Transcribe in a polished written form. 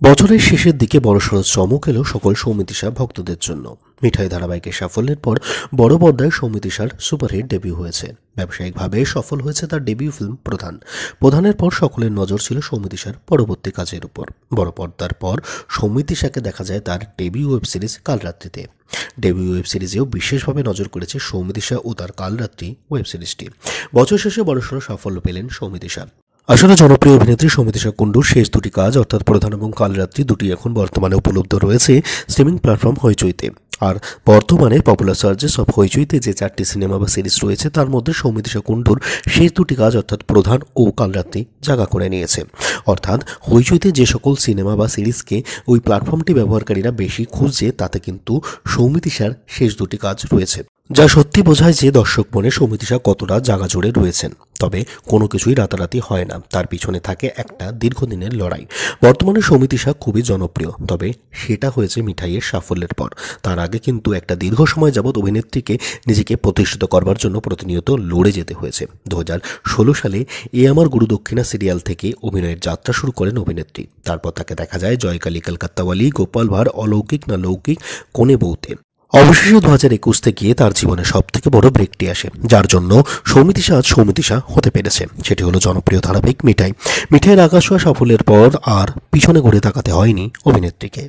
বছরের শেষের দিকে বড়সড় চমক এলো সকল সৌমিতিশা ভক্তদের জন্য। মিঠাই ধারাবাহিকের সাফল্যের পর বড় পর্দায় সৌমিতিশার সুপারহিট ডেবিউ হয়েছে। ব্যবসায়িকভাবে সফল হয়েছে তার ডেবিউ ফিল্ম প্রধানের পর সকলের নজর ছিল সৌমিতিশার পরবর্তী কাজের উপর। বড় পর্দার পর সৌমিতিশাকে দেখা যায় তার ডেবিউ ওয়েব সিরিজ কালরাত্রিতে। ডেবিউ ওয়েব সিরিজেও বিশেষভাবে নজর করেছে সৌমিতিশা ও তার কালরাত্রি ওয়েব সিরিজটি। বছর শেষে বড়সড় সাফল্য পেলেন সৌমিতিশা। আসলে জনপ্রিয় অভিনেত্রী সৌমিতিশা কুণ্ডুর শেষ দুটি কাজ অর্থাৎ প্রধান এবং কালরাত্রি দুটি এখন বর্তমানে উপলব্ধ রয়েছে স্ট্রিমিং প্ল্যাটফর্ম হইচইতে। আর বর্তমানে পপুলার সার্চেস অফ হইচইতে যে 4টি সিনেমা বা সিরিজ রয়েছে তার মধ্যে সৌমিতিশা কুণ্ডুর শেষ দুটি কাজ অর্থাৎ প্রধান ও কালরাত্রি জায়গা করে নিয়েছে। অর্থাৎ হইচইতে যে সকল সিনেমা বা সিরিজকে ওই প্ল্যাটফর্মটি ব্যবহারকারীরা বেশি খুঁজছে তাতে কিন্তু সৌমিতিশার শেষ দুটি কাজ রয়েছে, যা সত্যি বোঝায় যে দর্শক মনে সৌমিতিশা কতটা জায়গা জুড়ে রয়েছেন। তবে কোনো কিছুই রাতারাতি হয় না, তার পিছনে থাকে একটা দীর্ঘদিনের লড়াই। বর্তমানে সৌমিতিশা খুবই জনপ্রিয়, তবে সেটা হয়েছে মিঠাইয়ের সাফল্যের পর। তার আগে কিন্তু একটা দীর্ঘ সময় যাবৎ অভিনেত্রীকে নিজেকে প্রতিষ্ঠিত করবার জন্য প্রতিনিয়ত লড়ে যেতে হয়েছে। 2016 সালে এ আমার গুরু দক্ষিণা সিরিয়াল থেকে অভিনয়ের যাত্রা শুরু করেন অভিনেত্রী। তারপর তাকে দেখা যায় জয়কালী, কলকাতাওয়ালি, গোপাল ভাঁড়, অলৌকিক না লৌকিক, কোনে বউতে। অবশেষে 2021 গিয়ে তার জীবনে সবথেকে বড় ব্রেকটি আসে, যার জন্য সৌমিতিশা আজ সৌমিতিশা হতে পেরেছে। সেটি হলো জনপ্রিয় ধারাবাহিক মিঠাইয়ের আকাশ ছোঁয়া সাফল্যের পর আর পিছনে ঘুরে তাকাতে হয়নি অভিনেত্রীকে।